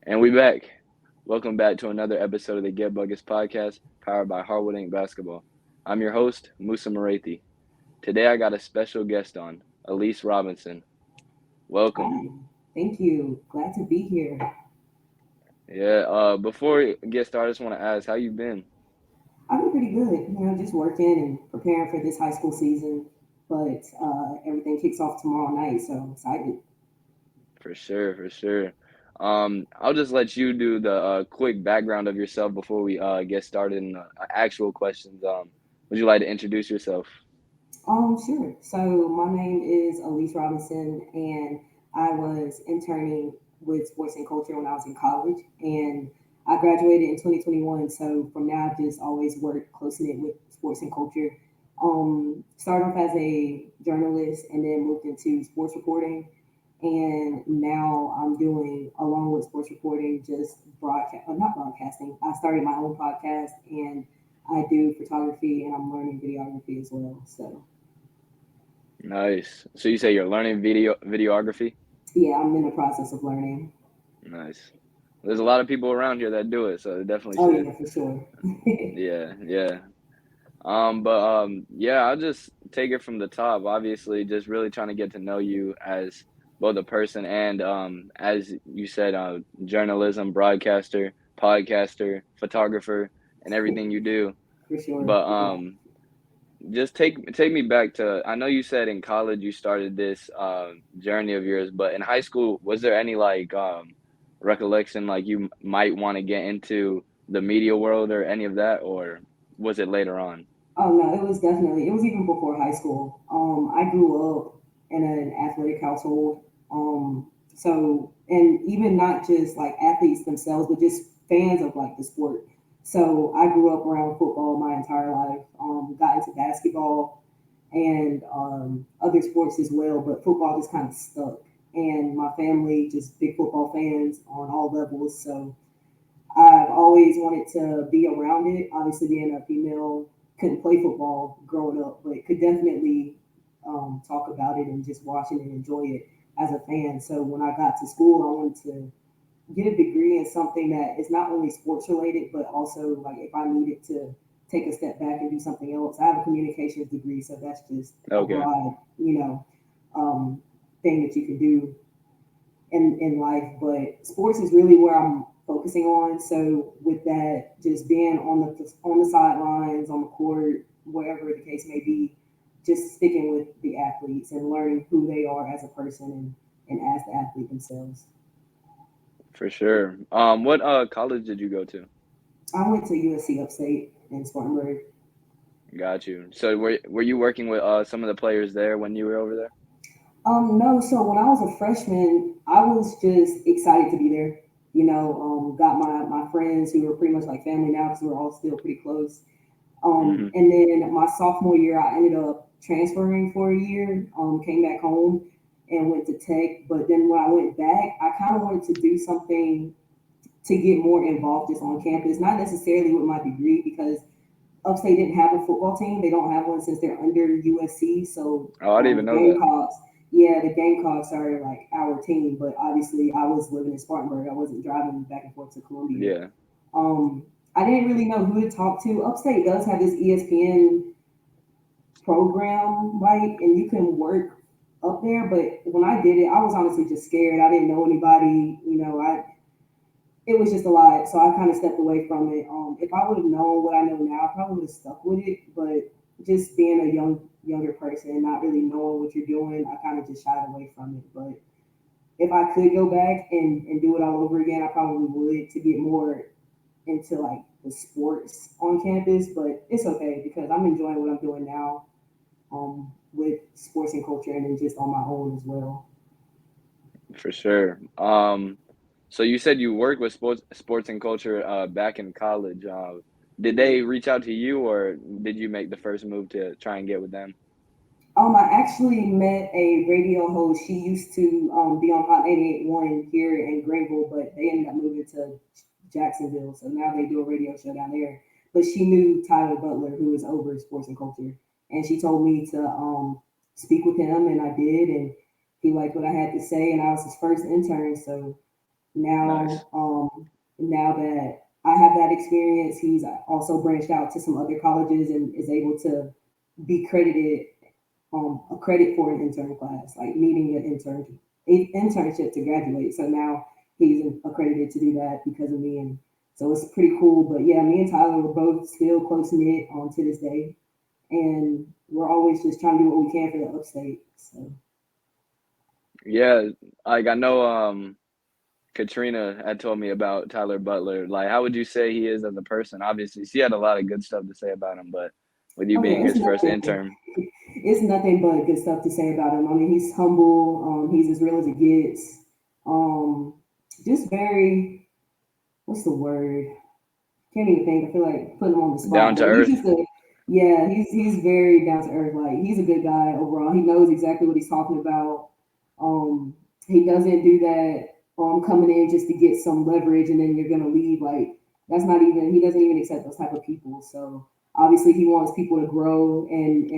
And we back. Welcome back to another episode of the Get Buckets podcast, powered by Hardwood Ink Basketball. I'm your host, Musa Marathi. Today I got a special guest on, Alise Robinson. Welcome. Hi, thank you. Glad to be here. Yeah. Before we get started, I just want to ask how you been. I've been pretty good, just working and preparing for this high school season. But everything kicks off tomorrow night, so I'm excited. For sure, for sure. I'll just let you do the quick background of yourself before we get started in actual questions. Would you like to introduce yourself? Sure. So my name is Alise Robinson, and I was interning with sports and culture when I was in college, and I graduated in 2021. So from now, I've just always worked close knit with sports and culture. Started off as a journalist, and then moved into sports reporting, and now I'm doing along with sports reporting, just not broadcasting. I started my own podcast, and I do photography, and I'm learning videography as well. So. Nice. So you say you're learning videography? Yeah, I'm in the process of learning. Nice. There's a lot of people around here that do it, so it definitely Oh should. yeah, for sure. Yeah, yeah. Yeah, I'll just take it from the top. Obviously, just really trying to get to know you as both a person and as you said, journalism, broadcaster, podcaster, photographer, and everything you do. For sure. But Yeah. just take me back to, I know you said in college you started this journey of yours, but in high school, was there any like recollection like you might want to get into the media world or any of that, or was it later on? Oh no, it was even before high school. I grew up in an athletic household. And even not just like athletes themselves, but just fans of like the sport. So I grew up around football my entire life. Got into basketball and other sports as well, but football just kind of stuck. And my family just big football fans on all levels. So I've always wanted to be around it. Obviously, being a female, couldn't play football growing up, but could definitely talk about it and just watch it and enjoy it as a fan. So when I got to school, I wanted to get a degree in something that is not only sports related, but also like if I needed to take a step back and do something else. I have a communications degree, so that's just a Okay. broad, thing that you can do in life, but sports is really where I'm focusing on. So with that, just being on the sidelines, on the court, wherever the case may be, just sticking with the athletes and learning who they are as a person and as the athlete themselves. For sure. What college did you go to? I went to USC Upstate in Spartanburg. Got you. So were you working with some of the players there when you were over there? No, so when I was a freshman, I was just excited to be there. Got my friends who were pretty much like family now because we're all still pretty close. Hmm. And then my sophomore year, I ended up transferring for a year, came back home and went to tech. But then when I went back, I kind of wanted to do something to get more involved just on campus, not necessarily with my degree because Upstate didn't have a football team. They don't have one since they're under USC. So Oh, I didn't even the know that. Gamecocks, yeah, the Gamecocks are like our team. But obviously, I was living in Spartanburg. I wasn't driving back and forth to Columbia. Yeah. Um, I didn't really know who to talk to. Upstate does have this ESPN program, right? And you can work up there. But when I did it, I was honestly just scared. I didn't know anybody. It was just a lot. So I kind of stepped away from it. If I would have known what I know now, I probably would have stuck with it. But just being a younger person and not really knowing what you're doing, I kind of just shied away from it. But if I could go back and do it all over again, I probably would to get more into like the sports on campus, but it's okay because I'm enjoying what I'm doing now with sports and culture and then just on my own as well. For sure. So you said you worked with sports and culture back in college. Did they reach out to you, or did you make the first move to try and get with them? I actually met a radio host. She used to be on Hot 88.1 here in Greenville, but they ended up moving to Jacksonville. So now they do a radio show down there. But she knew Tyler Butler, who is over sports and culture. And she told me to speak with him, and I did. And he liked what I had to say, and I was his first intern. So now Nice. now that I have that experience, he's also branched out to some other colleges and is able to be credited a credit for an intern class, like needing internship to graduate. So now he's accredited to do that because of me, and so it's pretty cool. But yeah, me and Tyler were both still close knit on to this day, and we're always just trying to do what we can for the upstate. So Yeah, like I know Katrina had told me about Tyler Butler. Like, how would you say he is as a person? Obviously, she had a lot of good stuff to say about him, but with you oh yeah, being his first intern, it's nothing but good stuff to say about him. I mean, he's humble. He's as real as it gets. Um, just very, what's the word? Can't even think. I feel like putting him on the down spot, to but he's earth. just a yeah. He's very down to earth. Like he's a good guy overall. He knows exactly what he's talking about. Um, he doesn't do that. Coming in just to get some leverage and then you're gonna leave. Like that's not even. He doesn't even accept those type of people. So obviously he wants people to grow and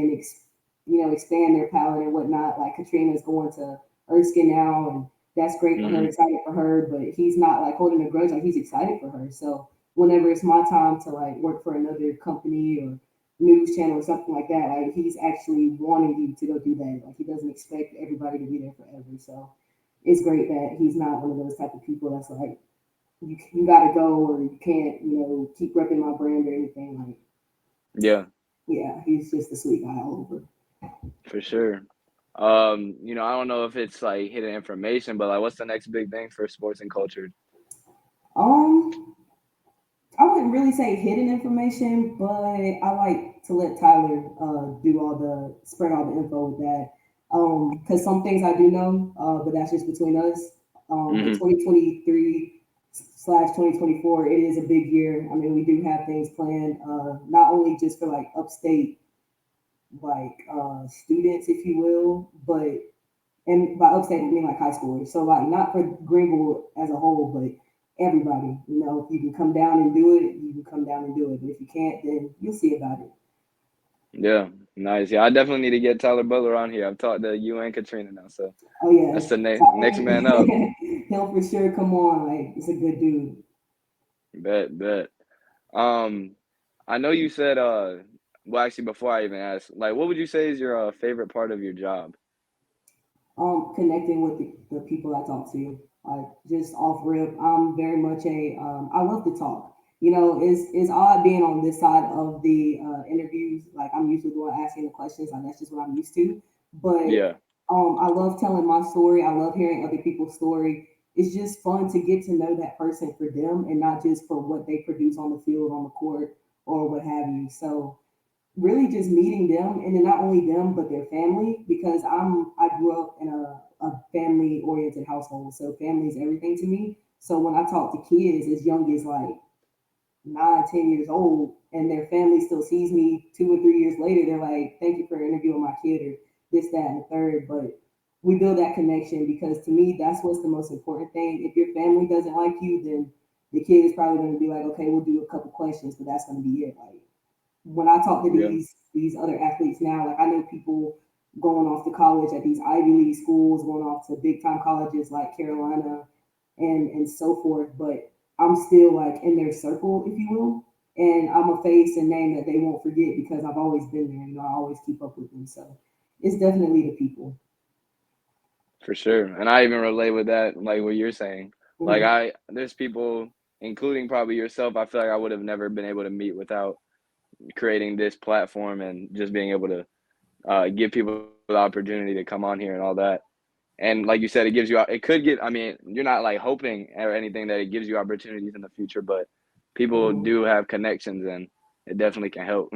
expand their palate and whatnot. Like Katrina's going to Erskine now, and that's great for her. Hmm. Excited for her, but he's not like holding a grudge. Like he's excited for her. So whenever it's my time to like work for another company or news channel or something like that, like he's actually wanting you to go do that. Like he doesn't expect everybody to be there forever. So it's great that he's not one of those type of people that's like you gotta go or you can't keep repping my brand or anything. Like Yeah, yeah, he's just a sweet guy all over. for sure. I don't know if it's like hidden information, but like, what's the next big thing for sports and culture? Um, I wouldn't really say hidden information, but I like to let Tyler do all the spread all the info with that. Because some things I do know, but that's just between us. But Hmm. 2023/2024, it is a big year. I mean, we do have things planned, not only just for like upstate like students, if you will, but and by upstate, I mean like high schoolers. So like not for Greenville as a whole, but everybody. If you can come down and do it, you can come down and do it. But if you can't, then you'll see about it. Yeah, nice. Yeah, I definitely need to get Tyler Butler on here. I've talked to you and Katrina now, so Oh yeah, that's the next man up. Tyler, he'll for sure come on. Like it's a good dude. Bet, bet. Um, I know you said well actually before I even asked, like what would you say is your favorite part of your job? Connecting with the people I talk to. Like just off rip, I'm very much I love to talk. It's odd being on this side of the interviews. Like I'm usually the one asking the questions. Like that's just what I'm used to. But Yeah, I love telling my story. I love hearing other people's story. It's just fun to get to know that person for them and not just for what they produce on the field, on the court, or what have you. So really just meeting them and then not only them but their family because I grew up in a family oriented household, so family is everything to me. So when I talk to kids as young as like 9, 10 years old and their family still sees me 2 or 3 years later, they're like, thank you for interviewing my kid or this, that, and the third. But we build that connection because to me that's what's the most important thing. If your family doesn't like you, then the kid is probably going to be like, okay, we'll do a couple questions, but that's going to be it. Like when I talk to yeah, these other athletes now, like I know people going off to college at these Ivy League schools, going off to big time colleges like Carolina and so forth, but I'm still like in their circle, if you will. And I'm a face and name that they won't forget because I've always been there. I always keep up with them. So it's definitely the people. for sure. And I even relate with that, like what you're saying. Like Mhm. there's people, including probably yourself, I feel like I would have never been able to meet without creating this platform and just being able to give people the opportunity to come on here and all that. And like you said, it could get, I mean, you're not like hoping or anything that it gives you opportunities in the future, but people Mhm. do have connections and it definitely can help.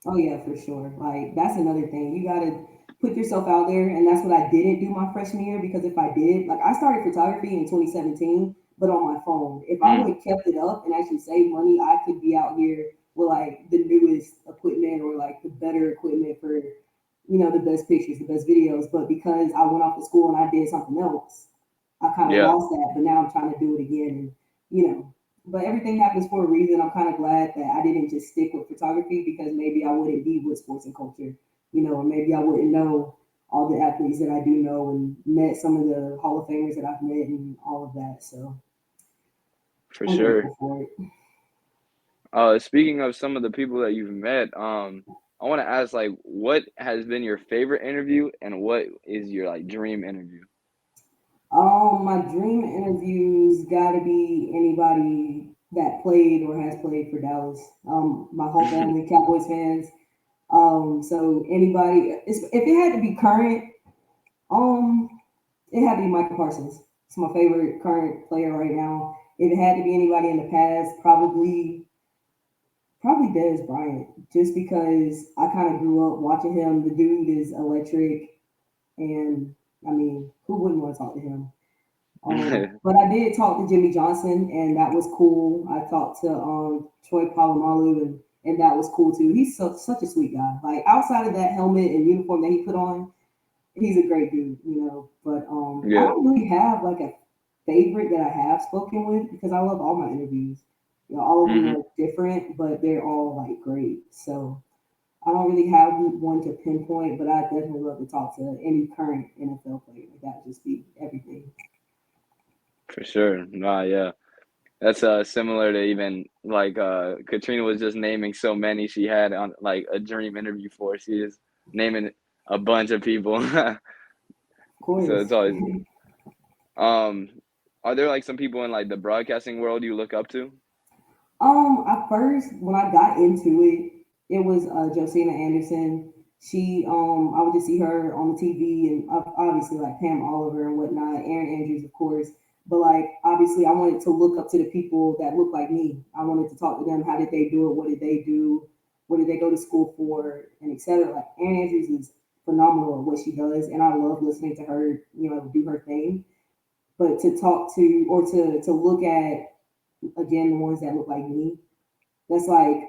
Oh yeah, for sure. Like that's another thing. You gotta put yourself out there, and that's what I didn't do my freshman year because if I did, like I started photography in 2017, but on my phone. If I would Mm, have kept it up and actually saved money, I could be out here with like the newest equipment or like the better equipment for the best pictures, the best videos. But because I went off to school and I did something else, I kind of yeah, lost that. But now I'm trying to do it again, and you know, but everything happens for a reason. I'm kind of glad that I didn't just stick with photography because maybe I wouldn't be with sports and culture, or maybe I wouldn't know all the athletes that I do know and met some of the Hall of Famers that I've met and all of that. So for I'm sure. grateful for it. Speaking of some of the people that you've met, I want to ask, like, what has been your favorite interview, and what is your like dream interview? My dream interviews got to be anybody that played or has played for Dallas. My whole family Cowboys fans. So anybody, if it had to be current, um, it had to be Michael Parsons. It's my favorite current player right now. If it had to be anybody in the past, probably Dez Bryant, just because I kind of grew up watching him. The dude is electric, and I mean, who wouldn't want to talk to him? But I did talk to Jimmy Johnson, and that was cool. I talked to Troy Polamalu, and that was cool too. He's such a sweet guy. Like outside of that helmet and uniform that he put on, he's a great dude, you know. But I Yeah, don't really have like a favorite that I have spoken with because I love all my interviews. You know, all of them hmm are different, but they're all like great. So I don't really have one to pinpoint, but I definitely love to talk to any current NFL player. Like that would just be everything. for sure. Nah, yeah. That's similar to even like Katrina was just naming so many she had on like a dream interview for. She is naming a bunch of people. Of So course. it's always um are there like some people in like the broadcasting world you look up to? At first, when I got into it, it was Josina Anderson. I would just see her on the TV, and obviously like Pam Oliver and whatnot, Aaron Andrews, of course. But like, obviously, I wanted to look up to the people that look like me. I wanted to talk to them. How did they do it? What did they do? What did they go to school for? And etc. Like, Aaron Andrews is phenomenal at what she does, and I love listening to her, you know, do her thing. But to talk to or to look at again the ones that look like me, that's like,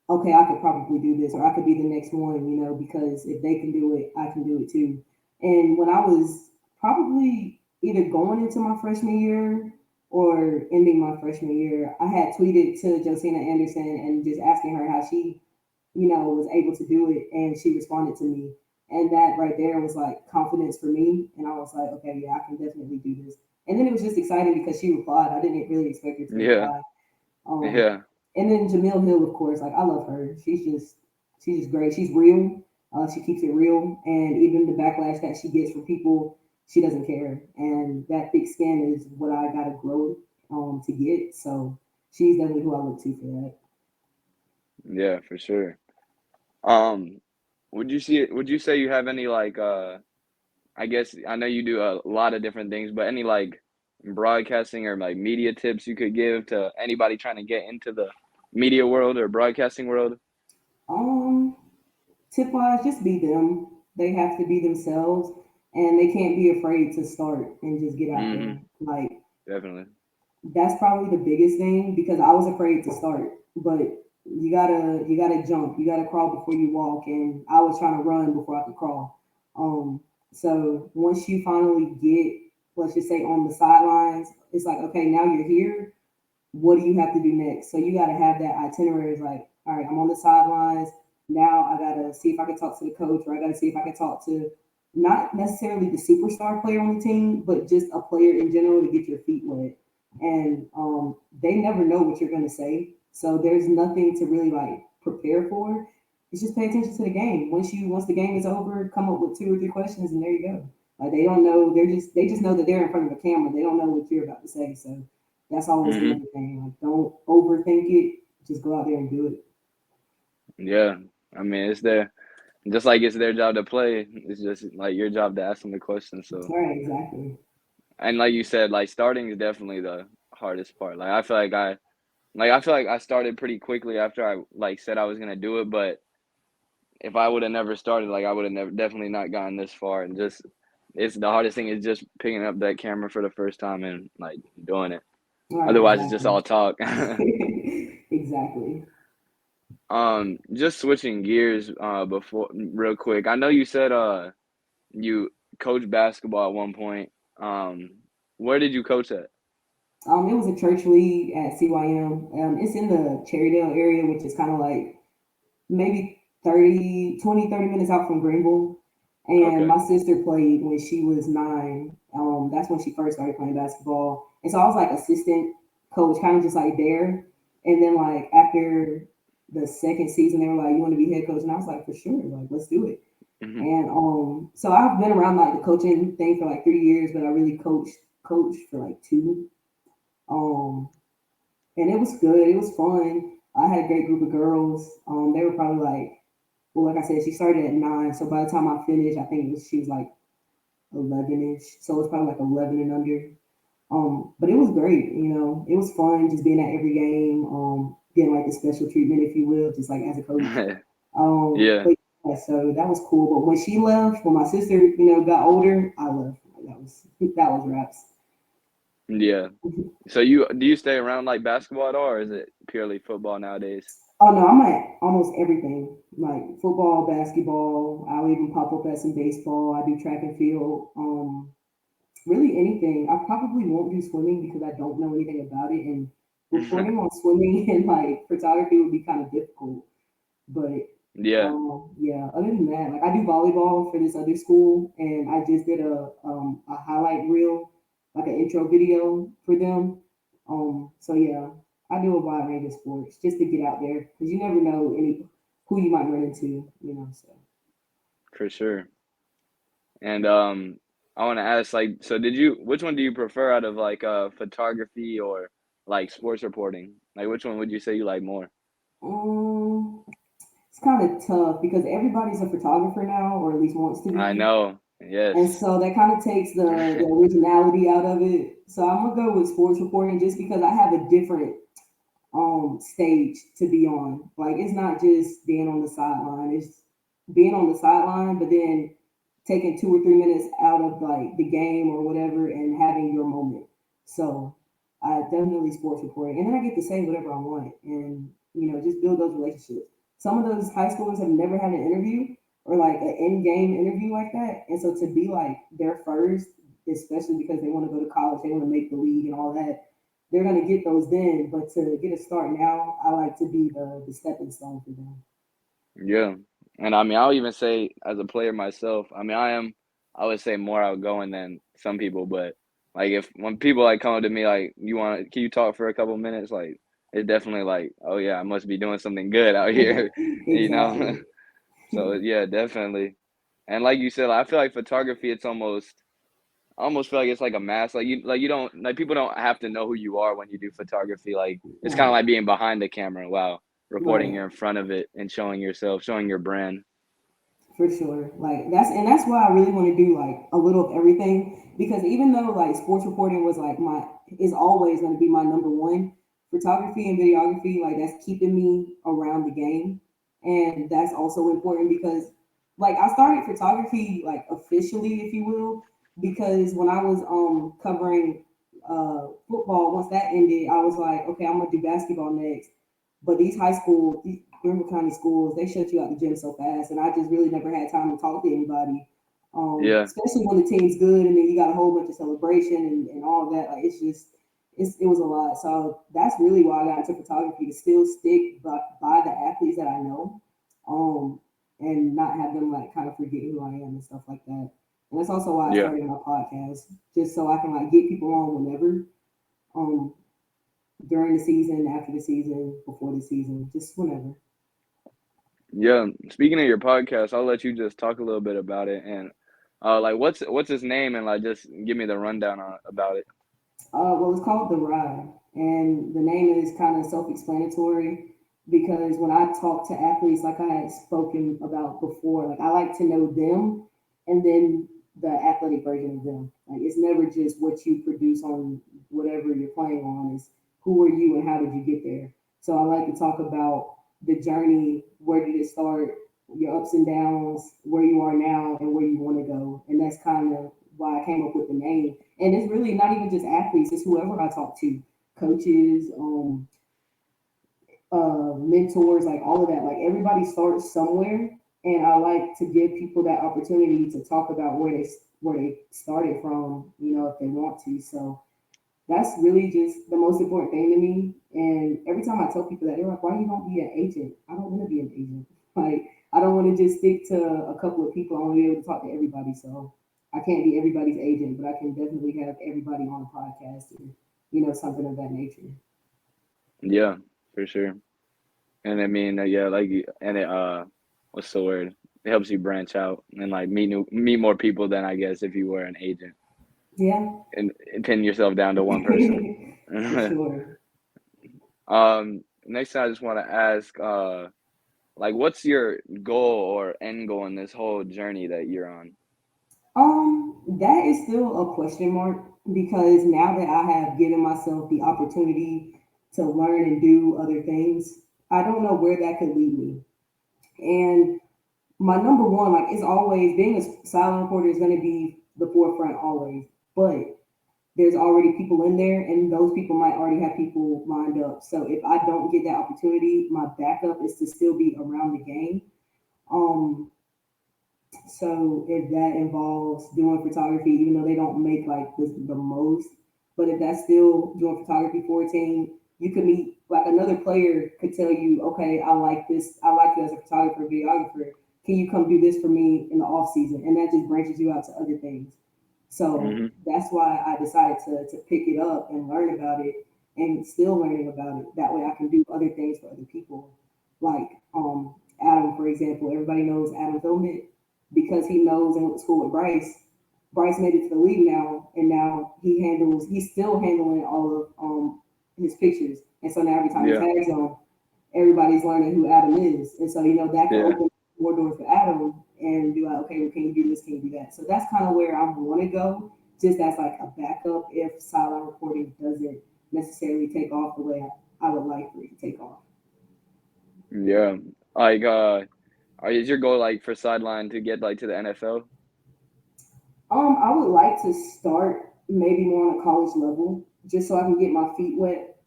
okay, I could probably do this, or I could be the next one, you know, because if they can do it, I can do it too. And when I was probably either going into my freshman year or ending my freshman year, I had tweeted to Josina Anderson and just asking her how she, you know, was able to do it, and she responded to me. And that right there was like confidence for me. And I was like, okay, yeah, I can definitely do this. And then it was just exciting because she replied. I didn't really expect her to Yeah, reply. Um, yeah, and then Jamil Hill, of course, like I love her. She's just great. She's real. She keeps it real, and even the backlash that she gets from people, she doesn't care. And that thick skin is what I gotta grow to get. So she's definitely who I look to for that. yeah, for sure. Um, would you say you have any like I guess I know you do a lot of different things, but any like broadcasting or like media tips you could give to anybody trying to get into the media world or broadcasting world? Um, Tip wise, just be them. They have to be themselves, and they can't be afraid to start and just get out Hmm there. Like Definitely. that's probably the biggest thing because I was afraid to start, but you gotta jump, you gotta crawl before you walk, and I was trying to run before I could crawl. So once you finally get, let's just say, on the sidelines, it's like, okay, now you're here, what do you have to do next? So you got to have that itinerary. It's like, all right, I'm on the sidelines. Now I got to see if I can talk to the coach, or I got to see if I can talk to not necessarily the superstar player on the team, but just a player in general to get your feet wet. And they never know what you're going to say. So there's nothing to really like prepare for. It's just pay attention to the game. Once the game is over, come up with two or three questions, and there you go. Like they don't know. They just know that they're in front of a camera. They don't know what you're about to say. So that's always the hmm main thing. Like, don't overthink it. Just go out there and do it. Yeah. I mean, it's their just like it's their job to play. It's just like your job to ask them the questions. So, All right, exactly. and like you said, like starting is definitely the hardest part. I feel like I started pretty quickly after I like said I was gonna do it, but if I would have never started, like I would have never definitely not gotten this far. And just it's the hardest thing is just picking up that camera for the first time and like doing it. All right, Otherwise, it's just all exactly. talk. Exactly. Just switching gears, before real quick. I know you said you coached basketball at one point. Um, where did you coach at? It was a church league at CYM. It's in the Cherrydale area, which is kind of like maybe 30 minutes out from Greenville. And Okay. my sister played when she was 9. That's when she first started playing basketball. And so I was like assistant coach, kind of just like there. And then like after the second season, they were like, "You want to be head coach?" And I was like, "For sure, like let's do it." Hmm. And so I've been around like the coaching thing for like 3 years, but I really coached for like two. Um, and it was good. It was fun. I had a great group of girls. They were probably like, well, like I said, she started at 9, so by the time I finished, I think she was like 11ish. So it was probably like 11 and under. But it was great. It was fun just being at every game. Getting like the special treatment, if you will, just like as a coach. Yeah, But yeah, so that was cool. But when she left, when my sister, got older, I left. Like, that was raps. yeah. So you do you stay around like basketball at all, or is it purely football nowadays? Oh no, I'm at almost everything. Like football, basketball. I'll even pop up at some baseball. I do track and field. Really anything. I probably won't do swimming because I don't know anything about it, and reporting on swimming and like photography would be kind of difficult. But Yeah. yeah, other than that, like I do volleyball for this other school, and I just did a highlight reel, like an intro video for them. So yeah, I do a wide range of sports just to get out there because you never know any who you might run into. So For sure. And I want to ask, like, so did you, which one do you prefer out of like photography or like sports reporting? Like, which one would you say you like more? um, it's kind of tough because everybody's a photographer now, or at least wants to I be. know. And Yes. so that kind of takes the originality out of it. So I'm gonna go with sports reporting just because I have a different stage to be on. Like it's not just being on the sideline, it's being on the sideline, but then taking 2 or 3 minutes out of like the game or whatever and having your moment. So I definitely sports reporting. And then I get to say whatever I want and just build those relationships. Some of those high schoolers have never had an interview or like an in-game interview like that. And so to be like their first, especially because they want to go to college, they want to make the league and all that, they're gonna get those then. But to get a start now, I like to be the stepping stone for them. Yeah. And I mean, I'll even say as a player myself, I mean, I would say more outgoing than some people, but like if when people like come up to me like, can you talk for a couple minutes? Like, it's definitely like, oh yeah, I must be doing something good out here, you know? Exactly. So yeah, definitely. And like you said, I feel like photography, I almost feel like it's like a mask. Like you don't like people don't have to know who you are when you do photography. Like it's kind of Right. like being behind the camera while reporting Right. you're in front of it and showing yourself, showing your brand. For sure. Like that's why I really want to do like a little of everything because even though like sports reporting was like my is always going to be my number one, photography and videography like that's keeping me around the game, and that's also important because like I started photography like officially, if you will, because when I was covering football, once that ended, I was like, okay, I'm gonna do basketball next. But these high school, these Greenville County schools, they shut you out the gym so fast, and I just really never had time to talk to anybody. Yeah, Especially when the team's good, and then you got a whole bunch of celebration and all that. Like it was a lot. So that's really why I got into photography to still stick by the athletes that I know, um, and not have them like kind of forget who I am and stuff like that. And that's also why I yeah, started my podcast, just so I can like get people on whenever. Um, During the season, after the season, before the season, just whenever. yeah. Speaking of your podcast, I'll let you just talk a little bit about it and like what's his name and like just give me the rundown about it. Well, it's called The Ride, and the name is kind of self-explanatory because when I talk to athletes, like I had spoken about before, like I like to know them, and then the athletic version of them. Like it's never just what you produce on whatever you're playing on. Is who are you and how did you get there? So I like to talk about the journey. Where did it start? Your ups and downs, where you are now, and where you want to go, and that's kind of why I came up with the name. And it's really not even just athletes; it's whoever I talk to, coaches, mentors, like all of that. Like everybody starts somewhere, and I like to give people that opportunity to talk about where they started from. If they want to. So that's really just the most important thing to me. And every time I tell people that, they're like, "Why you don't be an agent?" I don't want to be an agent. Like I don't want to just stick to a couple of people. I want to be able to talk to everybody. So I can't be everybody's agent, but I can definitely have everybody on a podcast or something of that nature. Yeah, for sure. And I mean, yeah, like, and it, what's the word? It helps you branch out and like meet more people than I guess if you were an agent Yeah, and pin yourself down to one person. for sure. Next thing I just want to ask, like, what's your goal or end goal in this whole journey that you're on? That is still a question mark because now that I have given myself the opportunity to learn and do other things, I don't know where that could lead me. And my number one, like, is always being a silent reporter is going to be the forefront always. But there's already people in there, and those people might already have people lined up. So if I don't get that opportunity, my backup is to still be around the game. Um, so if that involves doing photography, even though they don't make like the most, but if that's still doing photography for a team, you could meet like another player could tell you, okay, I like this, I like you as a photographer, videographer. Can you come do this for me in the off season? And that just branches you out to other things. So Hmm. that's why I decided to pick it up and learn about it and still learning about it. That way I can do other things for other people. Like Adam, for example, everybody knows Adam Philbin because he knows and went to school with Bryce. Bryce made it to the league now, and now he's still handling all of his pictures. And so now every time he Yeah, tags on, everybody's learning who Adam is. And so, that can yeah, open more doors for Adam and be like, okay, well, can you do this? Can you do that? So that's kind of where I want to go, just as like a backup if sideline reporting doesn't necessarily take off the way I would like for it to take off. yeah. Like, is your goal like for sideline to get like to the NFL? I would like to start maybe more on a college level, just so I can get my feet wet.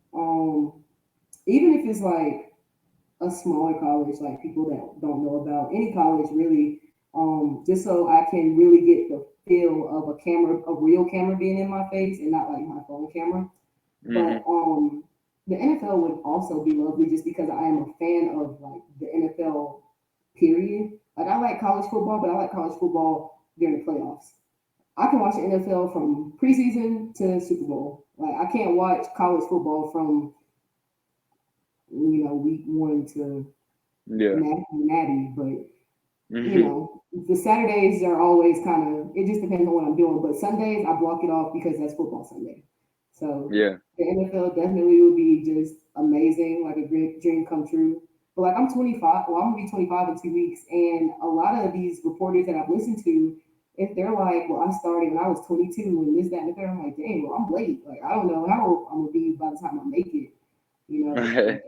Even if it's like a smaller college, like people that don't know about any college really, just so I can really get the feel of a camera, a real camera being in my face and not like my phone camera. But Hmm. the NFL would also be lovely just because I am a fan of like the NFL period. Like I like college football, but I like college football during the playoffs. I can watch the NFL from preseason to Super Bowl. Like I can't watch college football from week one to Yeah. natty, but Hmm. the Saturdays are always kind of, it just depends on what I'm doing. But Sundays, I block it off because that's football Sunday. So Yeah. the NFL definitely would be just amazing, like a great dream come true. But like I'm 25, well, I'm gonna be 25 in 2 weeks, and a lot of these reporters that I've listened to, if they're like, well, I started when I was 22 and this, that, and the third, I'm like, dang, well, I'm late. Like I don't know how I'm gonna be by the time I make it. But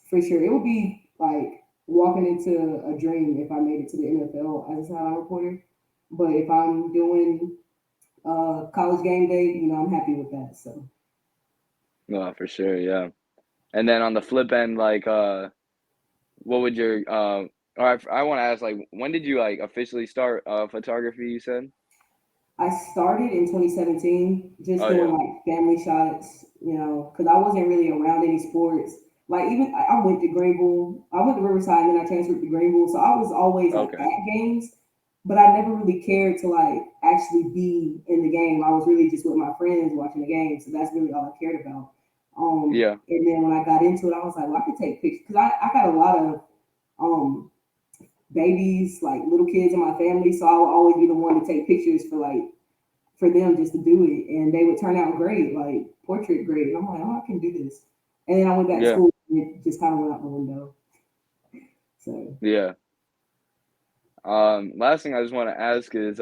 for sure, it would be like walking into a dream if I made it to the NFL as a sideline reporter. But if I'm doing college game day, I'm happy with that. So No, for sure. Yeah. And then on the flip end, like, what would your or I want to ask, like, when did you like officially start photography? You said. I started in 2017, just Oh doing yeah. like family shots, because I wasn't really around any sports. Like even I went to Greenville, I went to Riverside, and then I transferred to Greenville, so I was always like Okay. at games, but I never really cared to like actually be in the game. I was really just with my friends watching the game, so that's really all I cared about. Yeah. And then when I got into it, I was like, well, I could take pictures because I got a lot of um babies, like little kids in my family, so I would always be the one to take pictures for them just to do it, and they would turn out great, like portrait great. And I'm like, oh, I can do this. And then I went back to Yeah. school, and it just kind of went out the window. So Yeah. Last thing I just want to ask is,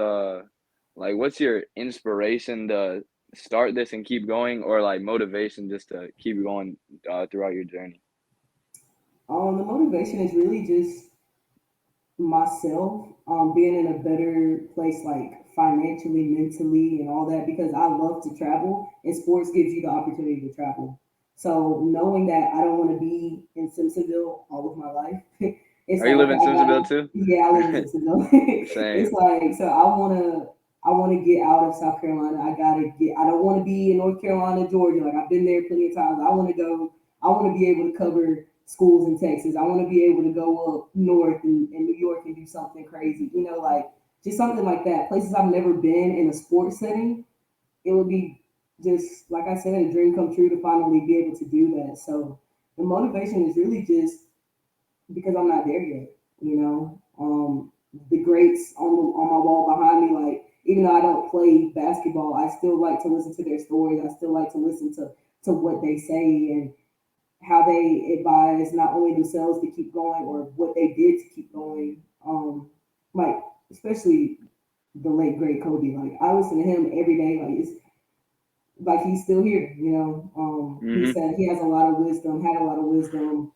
like, what's your inspiration to start this and keep going, or like motivation just to keep going throughout your journey? the motivation is really just myself, being in a better place, like financially, mentally, and all that, because I love to travel, and sports gives you the opportunity to travel. So knowing that I don't want to be in Simpsonville all of my life, it's Are you like okay, living in I Simpsonville gotta. too? Yeah, I live in Simpsonville. It's Same. like so I wanna get out of South Carolina. I gotta get. I don't want to be in North Carolina, Georgia. Like I've been there plenty of times. I want to go. I want to be able to cover schools in Texas. I want to be able to go up north in New York and do something crazy. Like just something like that. Places I've never been in a sports setting. It would be just like I said, a dream come true to finally be able to do that. So the motivation is really just because I'm not there yet. You know, the greats on my wall behind me, like even though I don't play basketball, I still like to listen to their stories. I still like to listen to what they say and how they advise not only themselves to keep going or what they did to keep going. Like especially the late great Kobe. Like I listen to him every day. Like it's like he's still here. You know, he Mhm. said he has a lot of wisdom, had a lot of wisdom.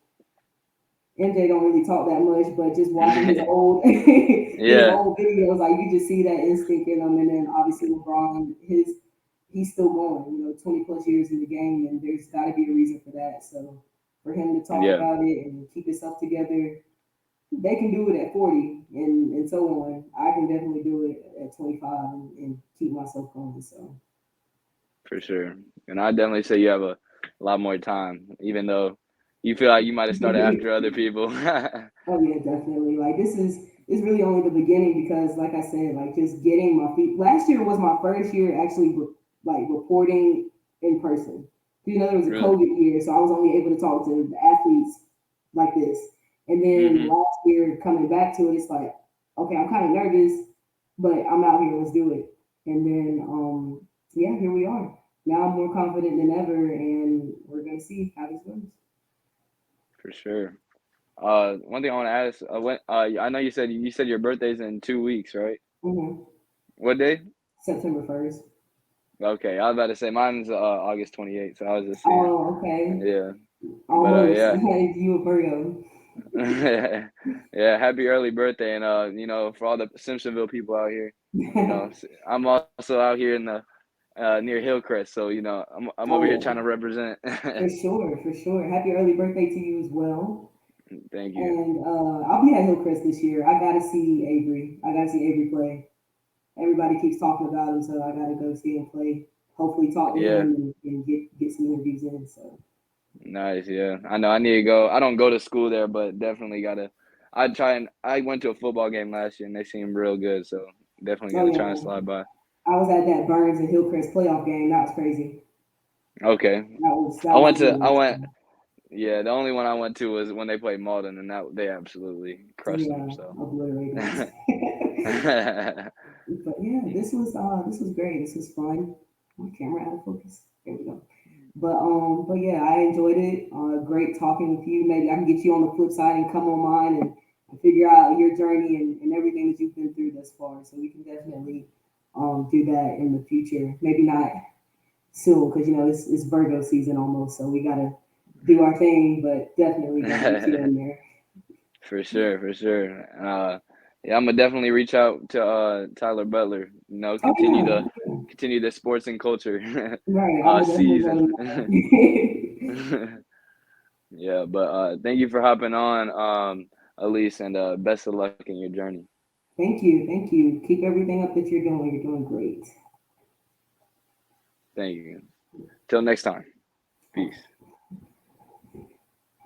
MJ don't really talk that much, but just watching his old his Yeah. old videos, like you just see that instinct in him. And then obviously LeBron, he's still going. You know, 20 plus years in the game, and there's got to be a reason for that. So for him to talk Yeah. about it and keep himself together, they can do it at 40 and so on. I can definitely do it at 25 and keep myself going. So For sure. And I definitely say you have a lot more time, even though you feel like you might have started after other people. oh yeah, definitely. Like this really only the beginning because, like I said, like just getting my feet. Last year was my first year actually like reporting in person. You know, there was a Really? COVID year, so I was only able to talk to the athletes like this. And then Mhm. last year, coming back to it, it's like, okay, I'm kind of nervous, but I'm out here. Let's do it. And then, yeah, here we are. Now I'm more confident than ever, and we're gonna see how this goes. For sure. One thing I want to ask, when I know you said your birthday's in 2 weeks, right? Hmm. What day? September 1st. Okay, I was about to say mine's August 28th, so I was just seeing. Oh, okay. Yeah, but Almost. yeah, You a Virgo. yeah. Happy early birthday, and for all the Simpsonville people out here, I'm also out here in the near Hillcrest, so I'm over here trying to Oh, represent. for sure, for sure. Happy early birthday to you as well. Thank you. And I'll be at Hillcrest this year. I gotta see Avery. I gotta see Avery play. Everybody keeps talking about him, so I gotta go see him play. Hopefully, talk to Yeah, him and get some interviews in. So. nice. Yeah, I know. I need to go. I don't go to school there, but definitely gotta. I try and I went to a football game last year, and they seemed real good, so definitely Oh gonna try and slide yeah, by. I was at that Burns and Hillcrest playoff game. That was crazy. Okay, That I was went a good to. I one. went. Yeah, the only one I went to was when they played Malden, and that they absolutely crushed them. Yeah, So, obliterated. But yeah, this was great. This was fun. My camera out of focus. There we go. But yeah, I enjoyed it. Great talking with you. Maybe I can get you on the flip side and come on mine and figure out your journey and everything that you've been through thus far. So we can definitely do that in the future. Maybe not soon because it's Virgo season almost. So we gotta do our thing, but definitely gotta get you in there. for sure, for sure. Yeah, I'm gonna definitely reach out to Tyler Butler. Oh yeah, Continue the sports and culture right. I'm gonna definitely let season. them know. Yeah, but thank you for hopping on, Alise, and best of luck in your journey. Thank you. Thank you. Keep everything up that you're doing. You're doing great. Thank you. Till next time. Peace.